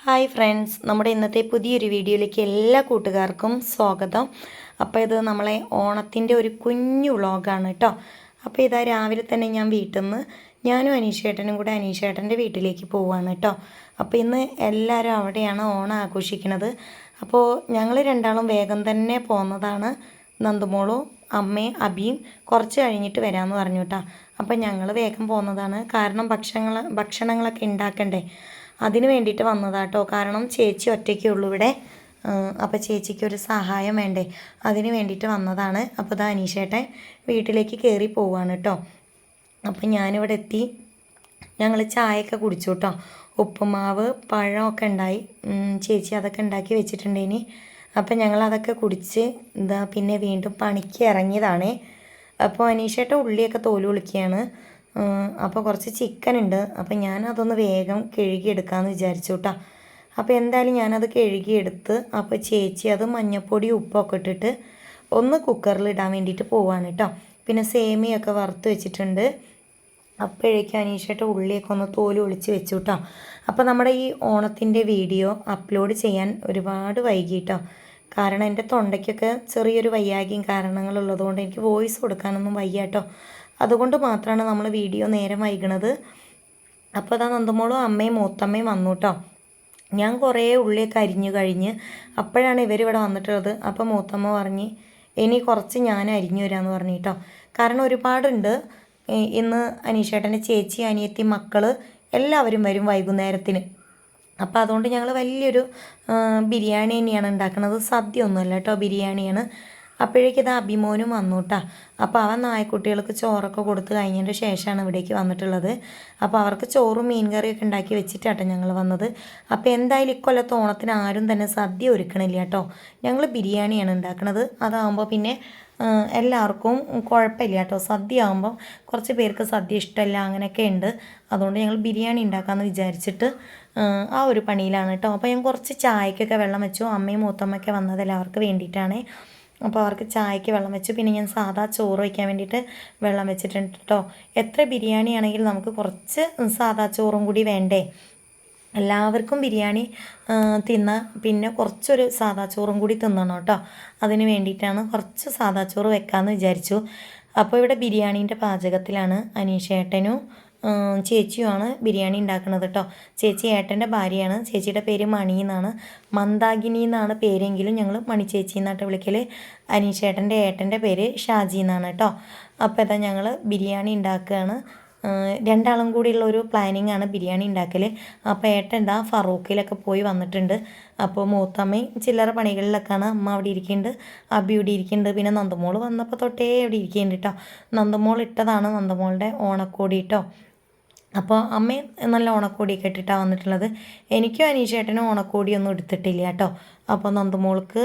Hi friends, നമ്മുടെ ഇന്നത്തെ പുതിയൊരു വീഡിയോയിലേക്ക് എല്ലാ കൂട്ടുകാർക്കും സ്വാഗതം. അപ്പോൾ ഇത് നമ്മളെ ഓണത്തിൻ്റെ ഒരു കുഞ്ഞു വ്ളോഗാണ് കേട്ടോ. അപ്പോൾ ഇതാ രാവിലെ തന്നെ ഞാൻ വീട്ടിൽ നിന്ന് ഞാനും അനീഷേട്ടനും കൂടെ അനീഷേട്ടൻ്റെ വീട്ടിലേക്ക് പോവുകയാണ് കേട്ടോ. അപ്പോൾ ഇന്ന് എല്ലാവരും അവിടെയാണ് ഓണം ആഘോഷിക്കുന്നത്. അപ്പോൾ ഞങ്ങൾ രണ്ടാളും വേഗം തന്നെ പോകുന്നതാണ്. നന്ദുമോളും അമ്മയും അബിയും കുറച്ച് കഴിഞ്ഞിട്ട് വരാമെന്ന് പറഞ്ഞു കേട്ടോ. അപ്പോൾ ഞങ്ങൾ വേഗം പോകുന്നതാണ്, കാരണം ഭക്ഷണങ്ങളൊക്കെ ഉണ്ടാക്കണ്ടേ, അതിന് വേണ്ടിയിട്ട് വന്നതാട്ടോ. കാരണം ചേച്ചി ഒറ്റയ്ക്കേ ഉള്ളൂ ഇവിടെ. അപ്പോൾ ചേച്ചിക്ക് ഒരു സഹായം വേണ്ടേ, അതിന് വേണ്ടിയിട്ട് വന്നതാണ്. അപ്പോൾ ഇതാ അനീഷേട്ടൻ വീട്ടിലേക്ക് കയറി പോവുകയാണ് കേട്ടോ. അപ്പോൾ ഞാനിവിടെ എത്തി. ഞങ്ങൾ ചായയൊക്കെ കുടിച്ചു കേട്ടോ. ഉപ്പുമാവ് പഴമൊക്കെ ഉണ്ടായി, ചേച്ചി അതൊക്കെ ഉണ്ടാക്കി വെച്ചിട്ടുണ്ടേനി. അപ്പം ഞങ്ങളതൊക്കെ കുടിച്ച് എന്താ പിന്നെ വീണ്ടും പണിക്ക് ഇറങ്ങിയതാണേ. അപ്പോൾ അനീഷേട്ടൻ ഉള്ളിയൊക്കെ തോല് വിളിക്കുകയാണ്. അപ്പോൾ കുറച്ച് ചിക്കൻ ഉണ്ട്. അപ്പോൾ ഞാനതൊന്ന് വേഗം കഴുകിയെടുക്കാമെന്ന് വിചാരിച്ചു കേട്ടോ. അപ്പോൾ എന്തായാലും ഞാനത് കഴുകിയെടുത്ത് അപ്പോൾ ചേച്ചി അത് മഞ്ഞൾപ്പൊടി ഉപ്പൊക്കെ ഇട്ടിട്ട് ഒന്ന് കുക്കറിൽ ഇടാൻ വേണ്ടിയിട്ട് പോവാണ് കേട്ടോ. പിന്നെ സേമിയൊക്കെ വറുത്ത് വെച്ചിട്ടുണ്ട്. അപ്പോഴേക്കും അനീഷയുടെ ഉള്ളിയൊക്കെ ഒന്ന് തോല് ഒളിച്ച് വെച്ചു കേട്ടോ. അപ്പോൾ നമ്മുടെ ഈ ഓണത്തിൻ്റെ വീഡിയോ അപ്ലോഡ് ചെയ്യാൻ ഒരുപാട് വൈകി കേട്ടോ. കാരണം എൻ്റെ തൊണ്ടയ്ക്കൊക്കെ ചെറിയൊരു വയ്യാകിയും കാരണങ്ങളുള്ളതുകൊണ്ട് എനിക്ക് വോയിസ് കൊടുക്കാനൊന്നും വയ്യ കേട്ടോ. അതുകൊണ്ട് മാത്രമാണ് നമ്മൾ വീഡിയോ നേരം വൈകണത്. അപ്പോൾ അതാ നന്ദമോളും അമ്മയും മൂത്തമ്മയും വന്നു കേട്ടോ. ഞാൻ കുറേ ഉള്ളിയൊക്കെ അരിഞ്ഞു കഴിഞ്ഞ് അപ്പോഴാണ് ഇവരിവിടെ വന്നിട്ടുള്ളത്. അപ്പോൾ മൂത്തമ്മ പറഞ്ഞ് ഇനി കുറച്ച് ഞാൻ അരിഞ്ഞു തരാമെന്ന് പറഞ്ഞു കേട്ടോ. കാരണം ഒരുപാടുണ്ട്. ഇന്ന് അനീഷേട്ടൻ്റെ ചേച്ചി, അനിയത്തി, മക്കൾ എല്ലാവരും വരും വൈകുന്നേരത്തിന്. അപ്പോൾ അതുകൊണ്ട് ഞങ്ങൾ വലിയൊരു ബിരിയാണി തന്നെയാണ് ഉണ്ടാക്കുന്നത്. സദ്യ ഒന്നുമല്ല കേട്ടോ, ബിരിയാണിയാണ്. അപ്പോഴേക്കും ഇത് അഭിമോനും വന്നു കേട്ടോ. അപ്പോൾ അവൻ നായക്കുട്ടികൾക്ക് ചോറൊക്കെ കൊടുത്ത് കഴിഞ്ഞതിൻ്റെ ശേഷമാണ് ഇവിടേക്ക് വന്നിട്ടുള്ളത്. അപ്പോൾ അവർക്ക് ചോറും മീൻ കറിയൊക്കെ ഉണ്ടാക്കി വെച്ചിട്ടാട്ടോ ഞങ്ങൾ വന്നത്. അപ്പോൾ എന്തായാലും ഇക്കൊല്ലത്തെ ഓണത്തിന് ആരും തന്നെ സദ്യ ഒരുക്കണില്ല കേട്ടോ. ഞങ്ങൾ ബിരിയാണിയാണ് ഉണ്ടാക്കുന്നത്. അതാകുമ്പോൾ പിന്നെ എല്ലാവർക്കും കുഴപ്പമില്ല കേട്ടോ. സദ്യ ആകുമ്പോൾ കുറച്ച് പേർക്ക് സദ്യ ഇഷ്ടമല്ല, അങ്ങനെയൊക്കെ ഉണ്ട്. അതുകൊണ്ട് ഞങ്ങൾ ബിരിയാണി ഉണ്ടാക്കാമെന്ന് വിചാരിച്ചിട്ട് ആ ഒരു പണിയിലാണ് കേട്ടോ. അപ്പോൾ ഞാൻ കുറച്ച് ചായക്കൊക്കെ വെള്ളം വെച്ചു. അമ്മയും മൂത്തമ്മയൊക്കെ വന്നതല്ല അവർക്ക് വേണ്ടിയിട്ടാണ്. അപ്പോൾ അവർക്ക് ചായക്ക് വെള്ളം വെച്ചു. പിന്നെ ഞാൻ സാധാ ചോറ് വയ്ക്കാൻ വേണ്ടിയിട്ട് വെള്ളം വെച്ചിട്ടുണ്ട് കേട്ടോ. എത്ര ബിരിയാണി ആണെങ്കിലും നമുക്ക് കുറച്ച് സാധാ ചോറും കൂടി വേണ്ടേ. എല്ലാവർക്കും ബിരിയാണി തിന്നാൽ പിന്നെ കുറച്ചൊരു സാധാ ചോറും കൂടി തിന്നണം കേട്ടോ. അതിന് വേണ്ടിയിട്ടാണ് കുറച്ച് സാധാ ചോറ് വെക്കാമെന്ന് വിചാരിച്ചു. അപ്പോൾ ഇവിടെ ബിരിയാണീൻ്റെ പാചകത്തിലാണ് അനീഷേട്ടനും ചേച്ചിയുമാണ് ബിരിയാണി ഉണ്ടാക്കുന്നത് കേട്ടോ. ചേച്ചി ഏട്ടൻ്റെ ഭാര്യയാണ്. ചേച്ചിയുടെ പേര് മണി എന്നാണ്, മന്ദാകിനി എന്നാണ് പേരെങ്കിലും ഞങ്ങൾ മണി ചേച്ചി എന്നാട്ട് വിളിക്കൽ. അനീഷേട്ടൻ്റെ ഏട്ടൻ്റെ പേര് ഷാജി എന്നാണ് കേട്ടോ. അപ്പോൾ ഇതാ ഞങ്ങൾ ബിരിയാണി ഉണ്ടാക്കുകയാണ്. രണ്ടാളും കൂടിയുള്ള ഒരു പ്ലാനിങ് ആണ് ബിരിയാണി ഉണ്ടാക്കൽ. അപ്പോൾ ഏട്ടൻ എന്താ ഫറൂഖിലൊക്കെ പോയി വന്നിട്ടുണ്ട്. അപ്പോൾ മൂത്തമ്മയും ചില്ലറ പണികളിലൊക്കെയാണ്. അമ്മ അവിടെ ഇരിക്കുന്നുണ്ട്, അബി ഇവിടെ ഇരിക്കുന്നുണ്ട്. പിന്നെ നന്ദമോൾ വന്നപ്പോൾ തൊട്ടേ ഇവിടെ ഇരിക്കുന്നുണ്ട് കേട്ടോ. നന്ദമോൾ ഇട്ടതാണ് നന്ദമോളുടെ ഓണക്കോടി കേട്ടോ. അപ്പോൾ അമ്മയും നല്ല ഓണക്കോടിയൊക്കെ ഇട്ടിട്ടാണ് വന്നിട്ടുള്ളത്. എനിക്കും അനീഷേട്ടനും ഓണക്കോടിയൊന്നും എടുത്തിട്ടില്ല കേട്ടോ. അപ്പോൾ നന്ദമോൾക്ക്,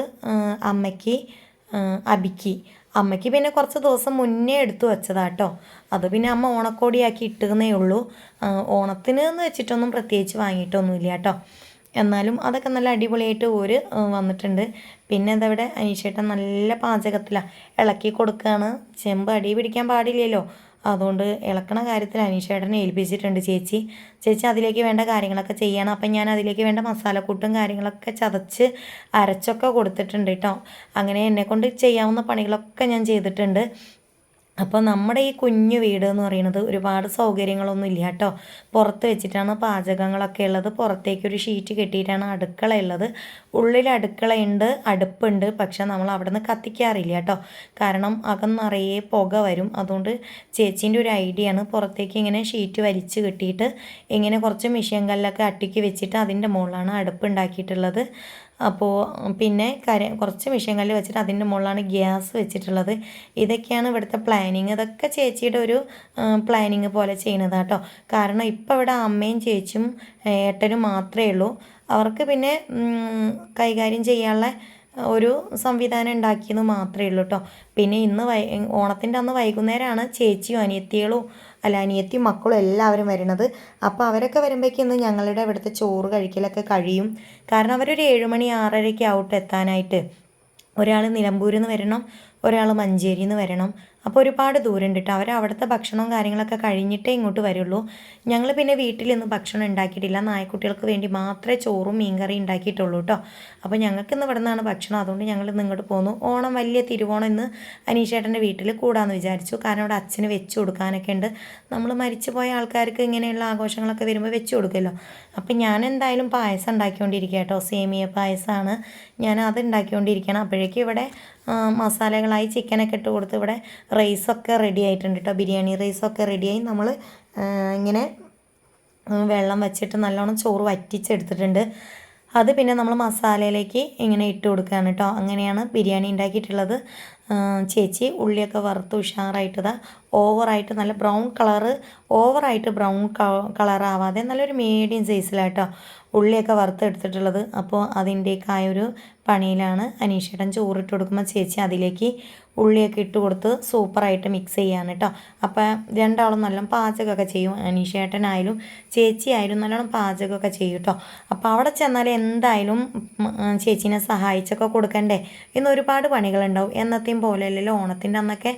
അമ്മയ്ക്ക്, അബിക്ക്, അമ്മയ്ക്ക് പിന്നെ കുറച്ച് ദിവസം മുന്നേ എടുത്തു വെച്ചതാട്ടോ. അത് പിന്നെ അമ്മ ഓണക്കോടിയാക്കി ഇട്ടുന്നേ ഉള്ളൂ. ഓണത്തിന് എന്ന് വെച്ചിട്ടൊന്നും പ്രത്യേകിച്ച് വാങ്ങിയിട്ടൊന്നുമില്ല കേട്ടോ. എന്നാലും അതൊക്കെ നല്ല അടിപൊളിയായിട്ട് ഒരു വന്നിട്ടുണ്ട്. പിന്നെ അതവിടെ അനീഷേട്ടൻ നല്ല പാചകത്തിലാണ്, ഇളക്കി കൊടുക്കുകയാണ്. ചെമ്പ് അടി പിടിക്കാൻ പാടില്ലല്ലോ, അതുകൊണ്ട് ഇളക്കണ കാര്യത്തിൽ അനീഷേട്ടനെ ഏൽപ്പിച്ചിട്ടുണ്ട് ചേച്ചി അതിലേക്ക് വേണ്ട കാര്യങ്ങളൊക്കെ ചെയ്യണം. അപ്പം ഞാൻ അതിലേക്ക് വേണ്ട മസാലക്കൂട്ടും കാര്യങ്ങളൊക്കെ ചതച്ച് അരച്ചൊക്കെ കൊടുത്തിട്ടുണ്ട് കേട്ടോ. അങ്ങനെ എന്നെക്കൊണ്ട് ചെയ്യാവുന്ന പണികളൊക്കെ ഞാൻ ചെയ്തിട്ടുണ്ട്. അപ്പോൾ നമ്മുടെ ഈ കുഞ്ഞു വീട് എന്ന് പറയുന്നത് ഒരുപാട് സൗകര്യങ്ങളൊന്നും ഇല്ല കേട്ടോ. പുറത്ത് വെച്ചിട്ടാണ് പാചകങ്ങളൊക്കെ ഉള്ളത്. പുറത്തേക്കൊരു ഷീറ്റ് കെട്ടിയിട്ടാണ് അടുക്കള ഉള്ളത്. ഉള്ളിൽ അടുക്കളയുണ്ട്, അടുപ്പുണ്ട്. പക്ഷെ നമ്മൾ അവിടെ നിന്ന് കത്തിക്കാറില്ല കേട്ടോ. കാരണം അകം നിറയെ പുക വരും. അതുകൊണ്ട് ചേച്ചീൻ്റെ ഒരു ഐഡിയ ആണ്, പുറത്തേക്ക് ഇങ്ങനെ ഷീറ്റ് വലിച്ച് കെട്ടിയിട്ട് ഇങ്ങനെ കുറച്ച് മിഷ്യൻ കല്ലൊക്കെ അട്ടിക്ക് വെച്ചിട്ട് അതിൻ്റെ മുകളിലാണ് അടുപ്പ് ഉണ്ടാക്കിയിട്ടുള്ളത്. അപ്പോൾ പിന്നെ കുറച്ച് മിഷ്യൻ കല്ല് വെച്ചിട്ട് അതിൻ്റെ മുകളിലാണ് ഗ്യാസ് വെച്ചിട്ടുള്ളത്. ഇതൊക്കെയാണ് ഇവിടുത്തെ പ്ലാനിങ്. ഇതൊക്കെ ചേച്ചിയുടെ ഒരു പ്ലാനിങ് പോലെ ചെയ്യുന്നത് കേട്ടോ. കാരണം ഇപ്പോൾ ഇവിടെ അമ്മയും ചേച്ചിയും ഏട്ടനും മാത്രമേ ഉള്ളൂ. അവർക്ക് പിന്നെ കൈകാര്യം ചെയ്യാനുള്ള ഒരു സംവിധാനം ഉണ്ടാക്കിയെന്ന് മാത്രമേ ഉള്ളൂ കേട്ടോ. പിന്നെ ഇന്ന് ഓണത്തിൻ്റെ അന്ന് വൈകുന്നേരമാണ് ചേച്ചിയും അനിയത്തിയും മക്കളും എല്ലാവരും വരുന്നത്. അപ്പോൾ അവരൊക്കെ വരുമ്പോഴേക്കും ഇന്ന് ഞങ്ങളുടെ ഇവിടുത്തെ ചോറ് കഴിക്കലൊക്കെ കഴിയും. കാരണം അവരൊരു 7 മണി 6:30 ആവട്ടെ എത്താനായിട്ട്. ഒരാൾ നിലമ്പൂരിൽ നിന്ന് വരണം, ഒരാൾ മഞ്ചേരിയിൽ നിന്ന് വരണം. അപ്പോൾ ഒരുപാട് ദൂരമുണ്ട് കേട്ടോ. അവർ അവിടുത്തെ ഭക്ഷണവും കാര്യങ്ങളൊക്കെ കഴിഞ്ഞിട്ടേ ഇങ്ങോട്ട് വരുള്ളൂ. ഞങ്ങൾ പിന്നെ വീട്ടിൽ ഇന്ന് ഭക്ഷണം ഉണ്ടാക്കിയിട്ടില്ല. നായക്കുട്ടികൾക്ക് വേണ്ടി മാത്രമേ ചോറും മീൻകറി ഉണ്ടാക്കിയിട്ടുള്ളൂ കേട്ടോ. അപ്പോൾ ഞങ്ങൾക്ക് ഇന്ന് ഇവിടെ നിന്നാണ് ഭക്ഷണം. അതുകൊണ്ട് ഞങ്ങൾ ഇന്ന് ഇങ്ങോട്ട് പോന്നു. ഓണം വലിയ തിരുവോണം ഇന്ന് അനീഷേട്ടൻ്റെ വീട്ടിൽ കൂടാമെന്ന് വിചാരിച്ചു. കാരണം അവിടെ അച്ഛന് വെച്ച് കൊടുക്കാനൊക്കെ ഉണ്ട്. നമ്മൾ മരിച്ചു പോയ ആൾക്കാർക്ക് ഇങ്ങനെയുള്ള ആഘോഷങ്ങളൊക്കെ വരുമ്പോൾ വെച്ച് കൊടുക്കുമല്ലോ. അപ്പം ഞാൻ എന്തായാലും പായസം ഉണ്ടാക്കിക്കൊണ്ടിരിക്കുക കേട്ടോ. സേമിയ പായസമാണ്. ഞാൻ അത് ഉണ്ടാക്കിക്കൊണ്ടിരിക്കണം. അപ്പോഴേക്കും ഇവിടെ മസാലകളായി ചിക്കനൊക്കെ ഇട്ട് കൊടുത്ത് ഇവിടെ റൈസൊക്കെ റെഡി ആയിട്ടുണ്ട് കേട്ടോ. ബിരിയാണി റൈസൊക്കെ റെഡിയായി. നമ്മൾ ഇങ്ങനെ വെള്ളം വെച്ചിട്ട് നല്ലോണം ചോറ് വറ്റിച്ചെടുത്തിട്ടുണ്ട്. അത് പിന്നെ നമ്മൾ മസാലയിലേക്ക് ഇങ്ങനെ ഇട്ട് കൊടുക്കുകയാണ് കേട്ടോ. അങ്ങനെയാണ് ബിരിയാണി ഉണ്ടാക്കിയിട്ടുള്ളത്. ചേച്ചി ഉള്ളിയൊക്കെ വറുത്ത് ഉഷാറായിട്ടതാ ഓവറായിട്ട് നല്ല ബ്രൗൺ കളറ്, ഓവറായിട്ട് ബ്രൗൺ കളറാവാതെ നല്ലൊരു മീഡിയം സൈസിലാട്ടോ ഉള്ളിയൊക്കെ വറുത്തെടുത്തിട്ടുള്ളത്. അപ്പോൾ അതിൻ്റെയൊക്കെയായൊരു പണിയിലാണ്. അനീഷേട്ടൻ ചോറിട്ട് കൊടുക്കുമ്പോൾ ചേച്ചി അതിലേക്ക് ഉള്ളിയൊക്കെ ഇട്ട് കൊടുത്ത് സൂപ്പറായിട്ട് മിക്സ് ചെയ്യാണ് കേട്ടോ. അപ്പോൾ രണ്ടാളും നല്ലോണം പാചകമൊക്കെ ചെയ്യും. അനീഷേട്ടനായാലും ചേച്ചിയായാലും നല്ലോണം പാചകമൊക്കെ ചെയ്യും കേട്ടോ. അപ്പോൾ അവിടെ ചെന്നാൽ എന്തായാലും ചേച്ചീനെ സഹായിച്ചൊക്കെ കൊടുക്കണ്ടേ. ഇന്ന് ഒരുപാട് പണികളുണ്ടാവും. എന്നത്തെയും പോലെയല്ലല്ലോ, ഓണത്തിൻ്റെ അന്നൊക്കെ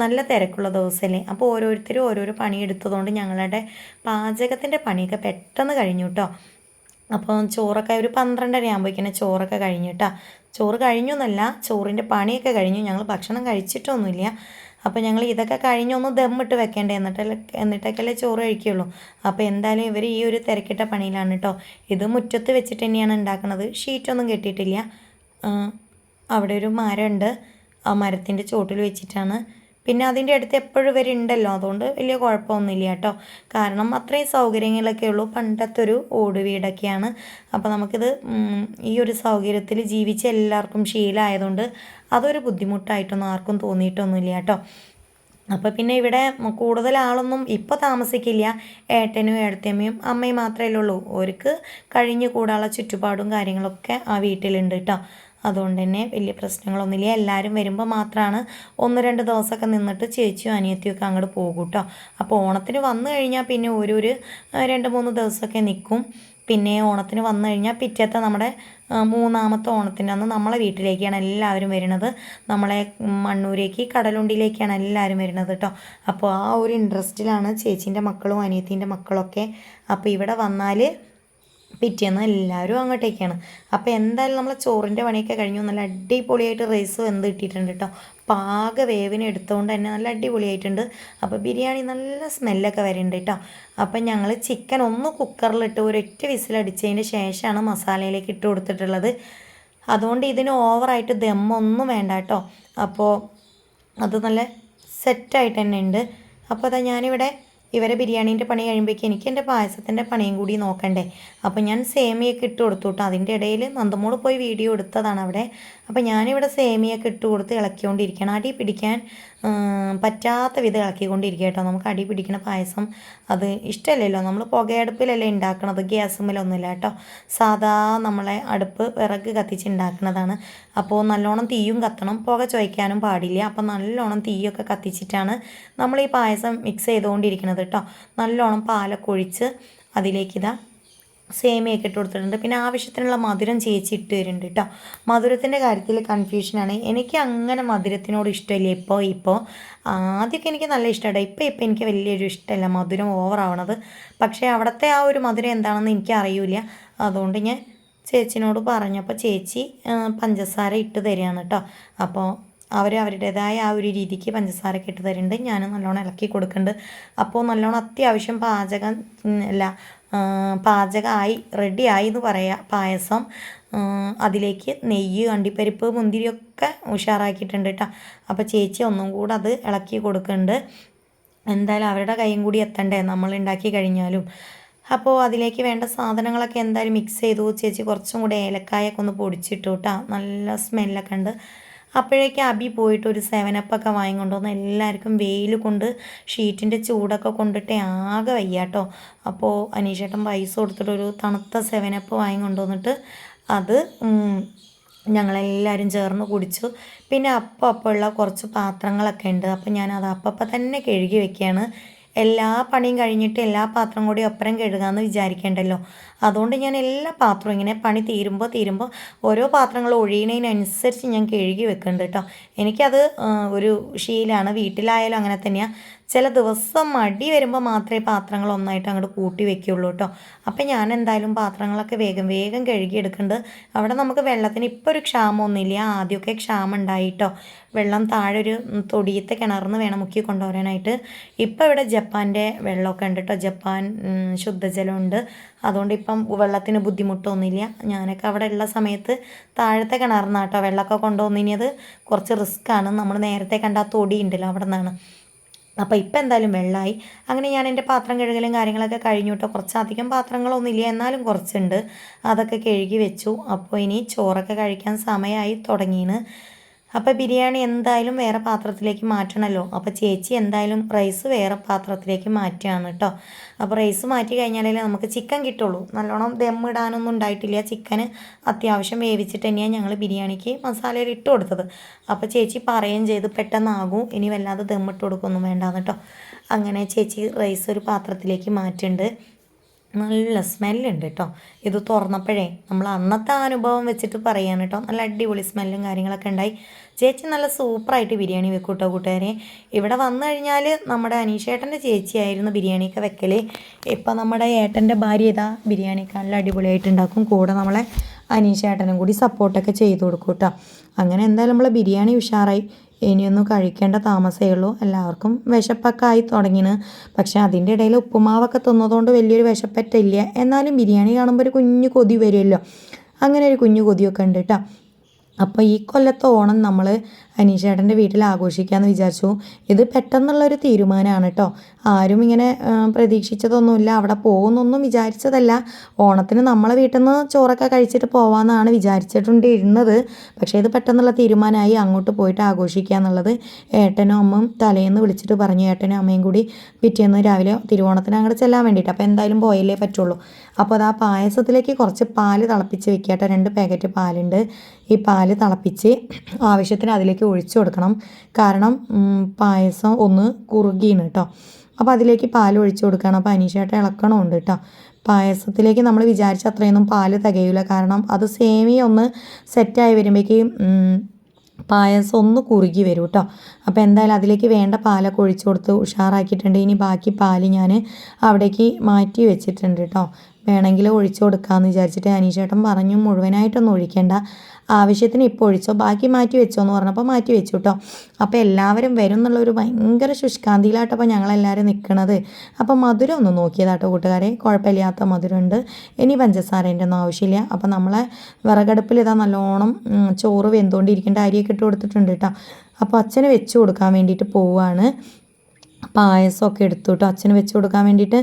നല്ല തിരക്കുള്ള ദിവസമല്ലേ. അപ്പോൾ ഓരോരുത്തരും ഓരോരോ പണി എടുത്തതുകൊണ്ട് ഞങ്ങളുടെ പാചകത്തിൻ്റെ പണിയൊക്കെ പെട്ടെന്ന് കഴിഞ്ഞു കേട്ടോ. അപ്പോൾ ചോറൊക്കെ ഒരു 12:30 ആകുമ്പോഴേക്കും ചോറൊക്കെ കഴിഞ്ഞു കേട്ടോ. ചോറ് കഴിഞ്ഞു എന്നല്ല, ചോറിൻ്റെ പണിയൊക്കെ കഴിഞ്ഞു. ഞങ്ങൾ ഭക്ഷണം കഴിച്ചിട്ടൊന്നുമില്ല. അപ്പോൾ ഞങ്ങൾ ഇതൊക്കെ കഴിഞ്ഞൊന്ന് ദമ്മിട്ട് വെക്കേണ്ടേ, എന്നിട്ടൊക്കെയല്ലേ ചോറ് കഴിക്കുകയുള്ളൂ. അപ്പോൾ എന്തായാലും ഇവർ ഈ ഒരു തിരക്കിട്ട പണിയിലാണ് കേട്ടോ. ഇത് മുറ്റത്ത് വെച്ചിട്ട് തന്നെയാണ് ഉണ്ടാക്കുന്നത്. ഷീറ്റൊന്നും കെട്ടിയിട്ടില്ല. അവിടെ ഒരു മരമുണ്ട്. ആ മരത്തിൻ്റെ ചോട്ടിൽ വെച്ചിട്ടാണ്. പിന്നെ അതിൻ്റെ അടുത്ത് എപ്പോഴും ഇവരുണ്ടല്ലോ, അതുകൊണ്ട് വലിയ കുഴപ്പമൊന്നുമില്ല കേട്ടോ. കാരണം അത്രയും സൗകര്യങ്ങളൊക്കെ ഉള്ളൂ. പണ്ടത്തെ ഒരു ഓട് വീടൊക്കെയാണ്. അപ്പോൾ നമുക്കിത് ഈ ഒരു സൗകര്യത്തിൽ ജീവിച്ച് എല്ലാവർക്കും ശീലമായതുകൊണ്ട് അതൊരു ബുദ്ധിമുട്ടായിട്ടൊന്നും ആർക്കും തോന്നിയിട്ടൊന്നുമില്ല കേട്ടോ. അപ്പോൾ പിന്നെ ഇവിടെ കൂടുതൽ ആളൊന്നും ഇപ്പോൾ താമസിക്കില്ല. ഏട്ടനും ഏട്ടത്തിയമ്മയും അമ്മയും മാത്രമേ ഉള്ളൂ. അവർക്ക് കഴിഞ്ഞു കൂടാനുള്ള ചുറ്റുപാടും കാര്യങ്ങളൊക്കെ ആ വീട്ടിലുണ്ട് കേട്ടോ. അതുകൊണ്ട് തന്നെ വലിയ പ്രശ്നങ്ങളൊന്നുമില്ല. എല്ലാവരും വരുമ്പോൾ മാത്രമാണ് 1-2 ദിവസമൊക്കെ നിന്നിട്ട് ചേച്ചിയും അനിയത്തിയൊക്കെ അങ്ങോട്ട് പോകും കേട്ടോ. അപ്പോൾ ഓണത്തിന് വന്നു കഴിഞ്ഞാൽ പിന്നെ ഒരു 2-3 ദിവസമൊക്കെ നിൽക്കും. പിന്നെ ഓണത്തിന് വന്നു കഴിഞ്ഞാൽ പിറ്റേത്തെ നമ്മുടെ 3ാമത്തെ ഓണത്തിൻ്റെ അന്ന് നമ്മളെ വീട്ടിലേക്കാണ് എല്ലാവരും വരുന്നത്. നമ്മളെ മണ്ണൂരേക്ക് കടലുണ്ടിയിലേക്കാണ് എല്ലാവരും വരുന്നത് കേട്ടോ. അപ്പോൾ ആ ഒരു ഇൻട്രസ്റ്റിലാണ് ചേച്ചീൻ്റെ മക്കളും അനിയത്തീൻ്റെ മക്കളൊക്കെ. അപ്പോൾ ഇവിടെ വന്നാൽ പിറ്റേന്ന് എല്ലാവരും അങ്ങോട്ടേക്കാണ്. അപ്പോൾ എന്തായാലും നമ്മൾ ചോറിൻ്റെ പണിയൊക്കെ കഴിഞ്ഞു. നല്ല അടിപൊളിയായിട്ട് റൈസ് വെന്ത് കിട്ടിയിട്ടുണ്ട് കേട്ടോ. പാക വേവിന് എടുത്തുകൊണ്ട് തന്നെ നല്ല അടിപൊളിയായിട്ടുണ്ട്. അപ്പോൾ ബിരിയാണി നല്ല സ്മെല്ലൊക്കെ വരുന്നുണ്ട് കേട്ടോ. അപ്പം ഞങ്ങൾ ചിക്കൻ ഒന്ന് കുക്കറിലിട്ട് ഒരൊറ്റ വിസിലടിച്ചതിന് ശേഷമാണ് മസാലയിലേക്ക് ഇട്ട് കൊടുത്തിട്ടുള്ളത്. അതുകൊണ്ട് ഇതിന് ഓവറായിട്ട് ദമ്മൊന്നും വേണ്ട കേട്ടോ. അപ്പോൾ അത് നല്ല സെറ്റായിട്ട് തന്നെ ഉണ്ട്. അപ്പോൾ അതാ ഞാനിവിടെ ഇവരെ ബിരിയാണീൻ്റെ പണി കഴിയുമ്പോഴേക്കും എനിക്ക് എൻ്റെ പായസത്തിൻ്റെ പണിയും കൂടി നോക്കണ്ടേ. അപ്പോൾ ഞാൻ സേമിയൊക്കെ ഇട്ട് കൊടുത്തു കേട്ടോ. അതിൻ്റെ ഇടയിൽ നന്ദമോള് പോയി വീഡിയോ എടുത്തതാണ് അവിടെ. അപ്പോൾ ഞാനിവിടെ സേമിയൊക്കെ ഇട്ട് കൊടുത്ത് ഇളക്കിക്കൊണ്ടിരിക്കണം. അടി പിടിക്കാൻ പറ്റാത്ത വിധം ഇളക്കിക്കൊണ്ടിരിക്കുക കേട്ടോ. നമുക്ക് അടി പിടിക്കുന്ന പായസം അത് ഇഷ്ടമല്ലല്ലോ. നമ്മൾ പുകയടുപ്പിലല്ലേ ഉണ്ടാക്കണത്, ഗ്യാസുമ്മലൊന്നുമില്ല കേട്ടോ. സാധാ നമ്മളെ അടുപ്പ് വിറക് കത്തിച്ച് ഉണ്ടാക്കുന്നതാണ്. അപ്പോൾ നല്ലോണം തീയും കത്തണം, പുക ചോയ്ക്കാനും പാടില്ല. അപ്പോൾ നല്ലോണം തീയൊക്കെ കത്തിച്ചിട്ടാണ് നമ്മൾ ഈ പായസം മിക്സ് ചെയ്തുകൊണ്ടിരിക്കുന്നത് കേട്ടോ. നല്ലോണം പാലൊക്കെ ഒഴിച്ച് അതിലേക്കിതാ സേമിയൊക്കെ ഇട്ട് കൊടുത്തിട്ടുണ്ട്. പിന്നെ ആവശ്യത്തിനുള്ള മധുരം ചേച്ചി ഇട്ട് തരുന്നുണ്ട് കേട്ടോ. മധുരത്തിൻ്റെ കാര്യത്തിൽ കൺഫ്യൂഷനാണ്. എനിക്ക് അങ്ങനെ മധുരത്തിനോട് ഇഷ്ടമില്ല. ഇപ്പോൾ ആദ്യമൊക്കെ എനിക്ക് നല്ല ഇഷ്ടമാണ്. ഇപ്പം എനിക്ക് വലിയൊരു ഇഷ്ടമല്ല മധുരം ഓവറാവണത്. പക്ഷേ അവിടുത്തെ ആ ഒരു മധുരം എന്താണെന്ന് എനിക്ക് അറിയില്ല. അതുകൊണ്ട് ഞാൻ ചേച്ചിനോട് പറഞ്ഞപ്പോൾ ചേച്ചി പഞ്ചസാര ഇട്ട് തരികയാണ് കേട്ടോ. അപ്പോൾ അവരുടേതായ ആ ഒരു രീതിക്ക് പഞ്ചസാരയൊക്കെ ഇട്ട് തരുന്നുണ്ട്. ഞാൻ നല്ലോണം ഇളക്കി കൊടുക്കുന്നുണ്ട്. അപ്പോൾ നല്ലോണം അത്യാവശ്യം പാചകമായി റെഡിയായി എന്ന് പറയാം പായസം. അതിലേക്ക് നെയ്യ്, അണ്ടിപ്പരിപ്പ്, മുന്തിരിയൊക്കെ ഉഷാറാക്കിയിട്ടുണ്ട് കേട്ടോ. അപ്പോൾ ചേച്ചി ഒന്നും കൂടെ അത് ഇളക്കി കൊടുക്കുന്നുണ്ട്. എന്തായാലും അവരുടെ കൈയും കൂടി എത്തണ്ടേ നമ്മൾ ഉണ്ടാക്കി കഴിഞ്ഞാലും. അപ്പോൾ അതിലേക്ക് വേണ്ട സാധനങ്ങളൊക്കെ എന്തായാലും മിക്സ് ചെയ്തു. ചേച്ചി കുറച്ചും കൂടെ ഏലക്കായൊക്കെ ഒന്ന് പൊടിച്ചിട്ടു കേട്ടോ. നല്ല സ്മെല്ലൊക്കെ ഉണ്ട്. അപ്പോഴേക്കും അബി പോയിട്ട് ഒരു 7up ഒക്കെ വാങ്ങിക്കൊണ്ടുവന്ന് എല്ലാവർക്കും വെയിൽ കൊണ്ട് ഷീറ്റിൻ്റെ ചൂടൊക്കെ കൊണ്ടിട്ട് ആകെ വയ്യ കേട്ടോ. അപ്പോൾ അനീഷേട്ടൻ പൈസ കൊടുത്തിട്ടൊരു തണുത്ത 7up വാങ്ങിക്കൊണ്ടുവന്നിട്ട് അത് ഞങ്ങളെല്ലാവരും ചേർന്ന് കുടിച്ചു. പിന്നെ അപ്പോൾ ഉള്ള കുറച്ച് പാത്രങ്ങളൊക്കെ ഉണ്ട്. അപ്പോൾ ഞാനത് അപ്പം തന്നെ കഴുകി വെക്കുകയാണ്. എല്ലാ പണിയും കഴിഞ്ഞിട്ട് എല്ലാ പാത്രം കൂടി ഒപ്പരം കഴുകാമെന്ന് വിചാരിക്കേണ്ടല്ലോ. അതുകൊണ്ട് ഞാൻ എല്ലാ പാത്രവും ഇങ്ങനെ പണി തീരുമ്പോൾ ഓരോ പാത്രങ്ങൾ ഒഴിയുന്നതിനനുസരിച്ച് ഞാൻ കഴുകി വെക്കുന്നുണ്ട് കേട്ടോ. എനിക്കത് ഒരു ശീലമാണ്. വീട്ടിലായാലും അങ്ങനെ തന്നെയാണ്. ചില ദിവസം മടി വരുമ്പോൾ മാത്രമേ പാത്രങ്ങൾ ഒന്നായിട്ട് അങ്ങോട്ട് കൂട്ടി വെക്കുകയുള്ളൂ കേട്ടോ. അപ്പം ഞാൻ എന്തായാലും പാത്രങ്ങളൊക്കെ വേഗം വേഗം കഴുകിയെടുക്കുന്നുണ്ട്. അവിടെ നമുക്ക് വെള്ളത്തിന് ഇപ്പോൾ ഒരു ക്ഷാമമൊന്നുമില്ല. ആദ്യമൊക്കെ ക്ഷാമം ഉണ്ടായിട്ടോ. വെള്ളം താഴെ ഒരു തൊടിയത്തെ കിണറിന്ന് വേണം മുക്കി കൊണ്ടുവരാനായിട്ട്. ഇപ്പോൾ ഇവിടെ ജപ്പാൻ്റെ വെള്ളമൊക്കെ ഉണ്ട് കേട്ടോ. ജപ്പാൻ ശുദ്ധജലമുണ്ട്. അതുകൊണ്ട് ഇപ്പം വെള്ളത്തിന് ബുദ്ധിമുട്ടൊന്നുമില്ല. ഞാനൊക്കെ അവിടെ ഉള്ള സമയത്ത് താഴത്തെ കിണറിന്നാണ് കേട്ടോ വെള്ളമൊക്കെ കൊണ്ടുവന്നിനിയത്. കുറച്ച് റിസ്ക്കാണ്. നമ്മൾ നേരത്തെ കണ്ട ആ തൊടി ഉണ്ടല്ലോ അവിടെ നിന്നാണ്. അപ്പോൾ ഇപ്പം എന്തായാലും വെള്ളമായി. അങ്ങനെ ഞാൻ എൻ്റെ പാത്രം കഴുകലും കാര്യങ്ങളൊക്കെ കഴിഞ്ഞു കേട്ടോ. കുറച്ചധികം പാത്രങ്ങളൊന്നുമില്ല, എന്നാലും കുറച്ചുണ്ട്. അതൊക്കെ കഴുകി വെച്ചു. അപ്പോൾ ഇനി ചോറൊക്കെ കഴിക്കാൻ സമയമായി തുടങ്ങിയാണ്. അപ്പോൾ ബിരിയാണി എന്തായാലും വേറെ പാത്രത്തിലേക്ക് മാറ്റണമല്ലോ. അപ്പോൾ ചേച്ചി എന്തായാലും റൈസ് വേറെ പാത്രത്തിലേക്ക് മാറ്റുകയാണ് കേട്ടോ. അപ്പോൾ റൈസ് മാറ്റി കഴിഞ്ഞാലേ നമുക്ക് ചിക്കൻ കിട്ടുള്ളൂ. നല്ലോണം ദമ്മിടാനൊന്നും ഉണ്ടായിട്ടില്ല. ചിക്കന് അത്യാവശ്യം വേവിച്ചിട്ട് തന്നെയാണ് ഞങ്ങൾ ബിരിയാണിക്ക് മസാലയിൽ ഇട്ട് കൊടുത്തത്. അപ്പോൾ ചേച്ചി പറയുകയും ചെയ്ത് പെട്ടെന്നാകും, ഇനി വല്ലാതെ ദമ്മിട്ട് കൊടുക്കൊന്നും വേണ്ടാന്ന് കേട്ടോ. അങ്ങനെ ചേച്ചി റൈസ് ഒരു പാത്രത്തിലേക്ക് മാറ്റുന്നുണ്ട്. നല്ല സ്മെല്ലുണ്ട് കേട്ടോ. ഇത് തുറന്നപ്പോഴേ നമ്മൾ അന്നത്തെ അനുഭവം വെച്ചിട്ട് പറയാണ് കേട്ടോ. നല്ല അടിപൊളി സ്മെല്ലും കാര്യങ്ങളൊക്കെ ഉണ്ടായി. ചേച്ചി നല്ല സൂപ്പറായിട്ട് ബിരിയാണി വെക്കും കേട്ടോ കൂട്ടുകാരെ. ഇവിടെ വന്നു കഴിഞ്ഞാൽ നമ്മുടെ അനീഷേട്ടൻ്റെ ചേച്ചിയായിരുന്നു ബിരിയാണിയൊക്കെ വെക്കൽ. ഇപ്പം നമ്മുടെ ഏട്ടൻ്റെ ഭാര്യ ഇതാ ബിരിയാണിയൊക്കെ നല്ല അടിപൊളിയായിട്ട് ഉണ്ടാക്കും. കൂടെ നമ്മളെ അനീഷേട്ടനും കൂടി സപ്പോർട്ടൊക്കെ ചെയ്ത് കൊടുക്കും കേട്ടോ. അങ്ങനെ എന്തായാലും നമ്മളെ ബിരിയാണി ഉഷാറായി. ഇനിയൊന്നും കഴിക്കേണ്ട താമസമേ ഉള്ളൂ. എല്ലാവർക്കും വിശപ്പൊക്കെ ആയി തുടങ്ങിന്. പക്ഷേ അതിൻ്റെ ഇടയിൽ ഉപ്പുമാവൊക്കെ തിന്നതുകൊണ്ട് വലിയൊരു വിശപ്പറ്റില്ല. എന്നാലും ബിരിയാണി കാണുമ്പോൾ ഒരു കുഞ്ഞു കൊതി വരുമല്ലോ. അങ്ങനെ ഒരു കുഞ്ഞു കൊതിയൊക്കെ ഉണ്ട് കേട്ടോ. അപ്പോൾ ഈ കൊല്ലത്തെ ഓണം നമ്മൾ അനീഷേട്ടൻ്റെ വീട്ടിൽ ആഘോഷിക്കാമെന്ന് വിചാരിച്ചു. ഇത് പെട്ടെന്നുള്ളൊരു തീരുമാനമാണ് കേട്ടോ. ആരും ഇങ്ങനെ പ്രതീക്ഷിച്ചതൊന്നുമില്ല. അവിടെ പോകുന്നൊന്നും വിചാരിച്ചതല്ല. ഓണത്തിന് നമ്മളെ വീട്ടിൽ നിന്ന് ചോറൊക്കെ കഴിച്ചിട്ട് പോകാമെന്നാണ് വിചാരിച്ചിട്ടുണ്ടിരുന്നത്. പക്ഷേ ഇത് പെട്ടെന്നുള്ള തീരുമാനമായി അങ്ങോട്ട് പോയിട്ട് ആഘോഷിക്കുക എന്നുള്ളത്. ഏട്ടനും അമ്മയും തലേന്ന് വിളിച്ചിട്ട് പറഞ്ഞു. ഏട്ടനും അമ്മയും കൂടി പിറ്റേന്ന് രാവിലെ തിരുവോണത്തിന് അങ്ങോട്ട് ചെല്ലാൻ വേണ്ടിയിട്ട്. അപ്പോൾ എന്തായാലും പോയല്ലേ പറ്റുള്ളൂ. അപ്പോൾ അത് ആ പായസത്തിലേക്ക് കുറച്ച് പാല് തിളപ്പിച്ച് വെക്കട്ടെ. 2 പാക്കറ്റ് പാലുണ്ട്. ഈ പാല് തിളപ്പിച്ച് ആവശ്യത്തിന് അതിലേക്ക് ഒഴിച്ചു കൊടുക്കണം. കാരണം പായസം ഒന്ന് കുറുകിയാണ് കേട്ടോ. അപ്പോൾ അതിലേക്ക് പാൽ ഒഴിച്ചു കൊടുക്കണം. അപ്പോൾ അനീഷേട്ടൻ ഇളക്കണമുണ്ട് കേട്ടോ. പായസത്തിലേക്ക് നമ്മൾ വിചാരിച്ച അത്രയൊന്നും പാല് തികയില്ല. കാരണം അത് സേമിയ ഒന്ന് സെറ്റായി വരുമ്പോഴേക്കും പായസം ഒന്ന് കുറുകി വരും കേട്ടോ. അപ്പോൾ എന്തായാലും അതിലേക്ക് വേണ്ട പാലൊക്കെ ഒഴിച്ചു കൊടുത്ത് ഉഷാറാക്കിയിട്ടുണ്ട്. ഇനി ബാക്കി പാല് ഞാൻ അവിടേക്ക് മാറ്റി വെച്ചിട്ടുണ്ട് കേട്ടോ. വേണമെങ്കിൽ ഒഴിച്ചു കൊടുക്കാമെന്ന് വിചാരിച്ചിട്ട് അനീഷേട്ടൻ പറഞ്ഞു മുഴുവനായിട്ടൊന്നും ഒഴിക്കേണ്ട, ആവശ്യത്തിന് ഇപ്പോൾ ഒഴിച്ചോ, ബാക്കി മാറ്റി വെച്ചോ എന്ന് പറഞ്ഞപ്പോൾ മാറ്റി വെച്ചു കേട്ടോ. അപ്പോൾ എല്ലാവരും വരും എന്നുള്ളൊരു ഭയങ്കര ശുഷ്കാന്തിയിലായിട്ടപ്പോൾ ഞങ്ങളെല്ലാവരും നിൽക്കണത്. അപ്പോൾ മധുരം ഒന്ന് നോക്കിയതാട്ടോ കൂട്ടുകാരെ. കുഴപ്പമില്ലാത്ത മധുരമുണ്ട്. ഇനി പഞ്ചസാരേൻ്റെ ഒന്നും ആവശ്യമില്ല. അപ്പോൾ നമ്മളെ വിറകടുപ്പിൽ ഇതാ നല്ലോണം ചോറ് വെന്തുകൊണ്ടിരിക്കേണ്ട അരിയൊക്കെ ഇട്ട് കൊടുത്തിട്ടുണ്ട് കേട്ടോ. അപ്പോൾ അച്ഛന് വെച്ച് കൊടുക്കാൻ വേണ്ടിയിട്ട് പോവുകയാണ്. പായസമൊക്കെ എടുത്തു കേട്ടോ. അച്ഛന് വെച്ച് കൊടുക്കാൻ വേണ്ടിയിട്ട്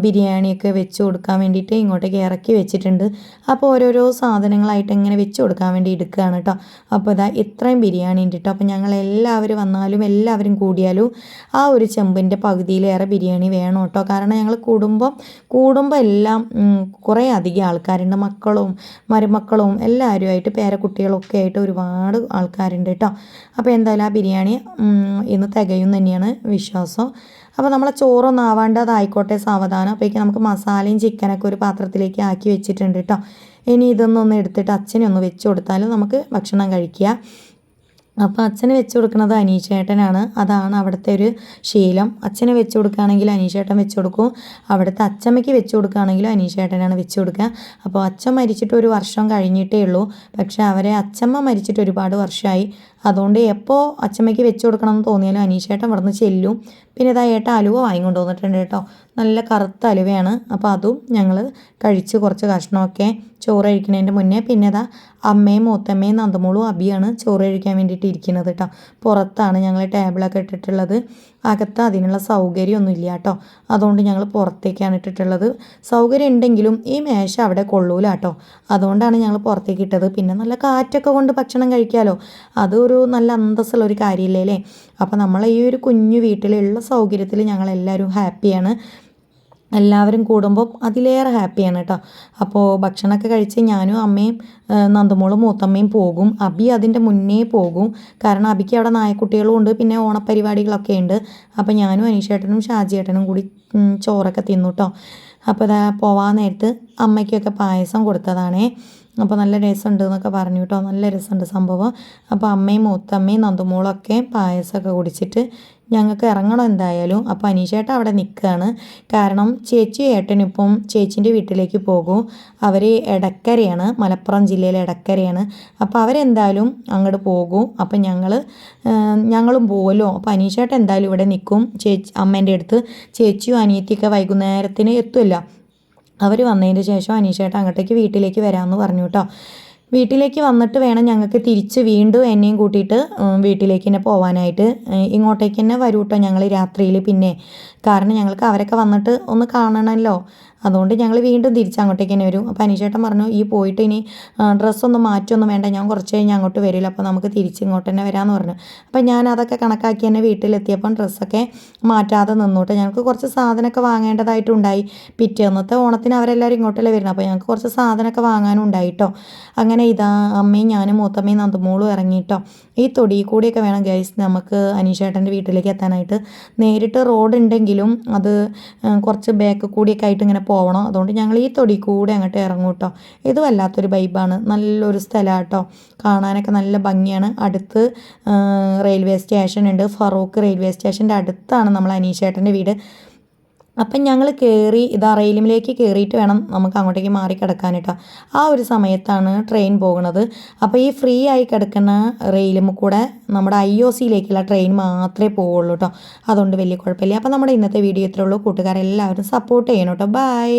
ബിരിയാണിയൊക്കെ വെച്ച് കൊടുക്കാൻ വേണ്ടിയിട്ട് ഇങ്ങോട്ടേക്ക് ഇറക്കി വെച്ചിട്ടുണ്ട്. അപ്പോൾ ഓരോരോ സാധനങ്ങളായിട്ട് ഇങ്ങനെ വെച്ച് കൊടുക്കാൻ വേണ്ടി എടുക്കുകയാണ് കേട്ടോ. അപ്പോൾ ഇതാ ഇത്രയും ബിരിയാണി ഉണ്ട് കേട്ടോ. അപ്പോൾ ഞങ്ങൾ എല്ലാവരും വന്നാലും എല്ലാവരും കൂടിയാലും ആ ഒരു ചെമ്പിൻ്റെ പകുതിയിലേറെ ബിരിയാണി വേണം കേട്ടോ. കാരണം ഞങ്ങൾ കൂടുമ്പോൾ എല്ലാം കുറേ അധികം ആൾക്കാരുണ്ട്. മക്കളും മരുമക്കളും എല്ലാവരുമായിട്ട് പേരക്കുട്ടികളൊക്കെ ആയിട്ട് ഒരുപാട് ആൾക്കാരുണ്ട് കേട്ടോ. അപ്പോൾ എന്തായാലും ആ ബിരിയാണി ഇന്ന് തികയും തന്നെയാണ് വിശ്വാസം. അപ്പോൾ നമ്മളെ ചോറൊന്നും ആവാണ്ടതായിക്കോട്ടെ സാവധാനം. അപ്പോഴേക്കും നമുക്ക് മസാലയും ചിക്കനൊക്കെ ഒരു പാത്രത്തിലേക്ക് ആക്കി വെച്ചിട്ടുണ്ട് കേട്ടോ. ഇനി ഇതൊന്നൊന്ന് എടുത്തിട്ട് അച്ഛനെ ഒന്ന് വെച്ച് കൊടുത്താലും നമുക്ക് ഭക്ഷണം കഴിക്കുക. അപ്പോൾ അച്ഛന് വെച്ച് കൊടുക്കുന്നത് അനീഷേട്ടനാണ്. അതാണ് അവിടുത്തെ ഒരു ശീലം. അച്ഛന് വെച്ച് കൊടുക്കുകയാണെങ്കിൽ അനീഷേട്ടൻ വെച്ച് കൊടുക്കും. അവിടുത്തെ അച്ചമ്മയ്ക്ക് വെച്ച് കൊടുക്കുകയാണെങ്കിലും അനീഷേട്ടനാണ് വെച്ച് കൊടുക്കുക. അപ്പോൾ അച്ഛൻ മരിച്ചിട്ട് 1 വർഷം കഴിഞ്ഞിട്ടേ ഉള്ളൂ. പക്ഷേ അവരെ അച്ചമ്മ മരിച്ചിട്ട് ഒരുപാട് വർഷമായി. അതുകൊണ്ട് എപ്പോൾ അച്ചമ്മയ്ക്ക് വെച്ച് കൊടുക്കണം എന്ന് തോന്നിയാലും അനീഷേട്ടൻ ഇവിടുന്ന് ചെല്ലും. പിന്നെ ഇതാ ഏട്ടൻ അലുവ വാങ്ങിക്കൊണ്ട് വന്നിട്ടുണ്ട് കേട്ടോ. നല്ല കറുത്ത അലുവയാണ്. അപ്പോൾ അതും ഞങ്ങൾ കഴിച്ച് കുറച്ച് കഷ്ണമൊക്കെ ചോറ് കഴിക്കുന്നതിൻ്റെ മുന്നേ. പിന്നെ ഇതാ അമ്മയും മൂത്തമ്മയും നന്ദമോളും അബിയാണ് ചോറ് കഴിക്കാൻ വേണ്ടിയിട്ട് ഇരിക്കുന്നത് കേട്ടോ. പുറത്താണ് ഞങ്ങൾ ടേബിളൊക്കെ ഇട്ടിട്ടുള്ളത്. അകത്ത് അതിനുള്ള സൗകര്യമൊന്നും ഇല്ല കേട്ടോ. അതുകൊണ്ട് ഞങ്ങൾ പുറത്തേക്കാണ് ഇട്ടിട്ടുള്ളത്. സൗകര്യം ഉണ്ടെങ്കിലും ഈ മേശ അവിടെ കൊള്ളൂല കേട്ടോ. അതുകൊണ്ടാണ് ഞങ്ങൾ പുറത്തേക്ക് ഇട്ടത്. പിന്നെ നല്ല കാറ്റൊക്കെ കൊണ്ട് ഭക്ഷണം കഴിക്കാമല്ലോ. അതൊരു നല്ല അന്തസ്സുള്ള ഒരു കാര്യമില്ലേ അല്ലേ. അപ്പോൾ നമ്മൾ ഈ ഒരു കുഞ്ഞു വീട്ടിലുള്ള സൗകര്യത്തിൽ ഞങ്ങളെല്ലാവരും ഹാപ്പിയാണ്. എല്ലാവരും കൂടുമ്പോൾ അതിലേറെ ഹാപ്പിയാണ് കേട്ടോ. അപ്പോൾ ഭക്ഷണമൊക്കെ കഴിച്ച് ഞാനും അമ്മയും നന്ദുമോളും മൂത്തമ്മയും പോകും. അബി അതിൻ്റെ മുന്നേ പോകും. കാരണം അബിക്ക് അവിടെ നായക്കുട്ടികളും ഉണ്ട്, പിന്നെ ഓണപ്പരിപാടികളൊക്കെ ഉണ്ട്. അപ്പോൾ ഞാനും അനീഷേട്ടനും ഷാജിയേട്ടനും കൂടി ചോറൊക്കെ തിന്നു കേട്ടോ. അപ്പോൾ ഇതാ പോവാൻ നേരത്ത് അമ്മയ്ക്കൊക്കെ പായസം കൊടുത്തതാണേ. അപ്പോൾ നല്ല രസമുണ്ട് എന്നൊക്കെ പറഞ്ഞു കേട്ടോ. നല്ല രസമുണ്ട് സംഭവം. അപ്പോൾ അമ്മയും മൂത്തമ്മയും നന്ദുമോളൊക്കെ പായസമൊക്കെ കുടിച്ചിട്ട് ഞങ്ങൾക്ക് ഇറങ്ങണം എന്തായാലും. അപ്പോൾ അനീഷേട്ടൻ അവിടെ നിൽക്കുകയാണ്. കാരണം ചേച്ചി ഏട്ടനിപ്പം ചേച്ചീൻ്റെ വീട്ടിലേക്ക് പോകും. അവർ എടക്കരയാണ്, മലപ്പുറം ജില്ലയിലെ എടക്കരയാണ്. അപ്പോൾ അവരെന്തായാലും അങ്ങോട്ട് പോകും. അപ്പം ഞങ്ങളും പോകുമല്ലോ. അപ്പോൾ അനീഷേട്ടൻ എന്തായാലും ഇവിടെ നിൽക്കും അമ്മേൻ്റെ അടുത്ത്. ചേച്ചിയും അനിയത്തിയൊക്കെ വൈകുന്നേരത്തിന് എത്തുമല്ലോ. അവർ വന്നതിന് ശേഷം അനീഷേട്ടൻ അങ്ങോട്ടേക്ക് വീട്ടിലേക്ക് വരാമെന്ന് പറഞ്ഞു കേട്ടോ. വീട്ടിലേക്ക് വന്നിട്ട് വേണം ഞങ്ങൾക്ക് തിരിച്ച് വീണ്ടും എന്നെയും കൂട്ടിയിട്ട് വീട്ടിലേക്ക് തന്നെ പോകാനായിട്ട്. ഇങ്ങോട്ടേക്ക് തന്നെ വരൂ കേട്ടോ ഞങ്ങൾ രാത്രിയിൽ. പിന്നെ കാരണം ഞങ്ങൾക്ക് അവരൊക്കെ വന്നിട്ട് ഒന്ന് കാണണമല്ലോ. അതുകൊണ്ട് ഞങ്ങൾ വീണ്ടും തിരിച്ച് അങ്ങോട്ടേക്ക് തന്നെ വരും. അപ്പോൾ അനീഷേട്ടൻ പറഞ്ഞു ഈ പോയിട്ട് ഇനി ഡ്രസ്സൊന്നും മാറ്റൊന്നും വേണ്ട, ഞാൻ കുറച്ച് കഴിഞ്ഞ് അങ്ങോട്ട് വരില്ല, അപ്പോൾ നമുക്ക് തിരിച്ച് ഇങ്ങോട്ട് തന്നെ വരാമെന്ന് പറഞ്ഞു. അപ്പോൾ ഞാൻ അതൊക്കെ കണക്കാക്കി തന്നെ വീട്ടിലെത്തിയപ്പം ഡ്രസ്സൊക്കെ മാറ്റാതെ നിന്നോട്ട്. ഞങ്ങൾക്ക് കുറച്ച് സാധനമൊക്കെ വാങ്ങേണ്ടതായിട്ടുണ്ടായി. പിറ്റേന്നത്തെ ഓണത്തിന് അവരെല്ലാവരും ഇങ്ങോട്ടല്ലേ വരുന്നത്. അപ്പോൾ ഞങ്ങൾക്ക് കുറച്ച് സാധനമൊക്കെ വാങ്ങാനും ഉണ്ടായിട്ടോ. അങ്ങനെ ഇതാ അമ്മയും ഞാനും മൂത്തമ്മയും നന്ദുമോളും ഇറങ്ങിയിട്ടോ. ഈ തൊടി കൂടിയൊക്കെ വേണം ഗൈസ് നമുക്ക് അനീഷേട്ടൻ്റെ വീട്ടിലേക്ക് എത്താനായിട്ട്. നേരിട്ട് റോഡ് ഉണ്ടെങ്കിലും അത് കുറച്ച് ബാക്ക് കൂടിയൊക്കെ ആയിട്ട് ഇങ്ങനെ പോകണം. അതുകൊണ്ട് ഞങ്ങൾ ഈ തൊടി കൂടെ അങ്ങോട്ട് ഇറങ്ങും കേട്ടോ. ഇത് വല്ലാത്തൊരു വൈബാണ്, നല്ലൊരു സ്ഥലമാണ് കേട്ടോ. കാണാനൊക്കെ നല്ല ഭംഗിയാണ്. അടുത്ത് റെയിൽവേ സ്റ്റേഷൻ ഉണ്ട്. ഫറൂഖ് റെയിൽവേ സ്റ്റേഷൻ്റെ അടുത്താണ് നമ്മൾ അനീഷേട്ടൻ്റെ വീട്. അപ്പം ഞങ്ങൾ കയറി ഇതാ റെയിലിലേക്ക് കയറിയിട്ട് വേണം നമുക്ക് അങ്ങോട്ടേക്ക് മാറി കിടക്കാൻ കേട്ടോ. ആ ഒരു സമയത്താണ് ട്രെയിൻ പോകുന്നത്. അപ്പോൾ ഈ ഫ്രീ ആയി കിടക്കുന്ന റെയിലും കൂടെ നമ്മുടെ IOCയിലേക്കുള്ള ട്രെയിൻ മാത്രമേ പോവുള്ളൂ കേട്ടോ. അതുകൊണ്ട് വലിയ കുഴപ്പമില്ല. അപ്പോൾ നമ്മുടെ ഇന്നത്തെ വീഡിയോ ഇത്രയേ ഉള്ളൂ. കൂട്ടുകാരെല്ലാവരും സപ്പോർട്ട് ചെയ്യണം കേട്ടോ. ബൈ.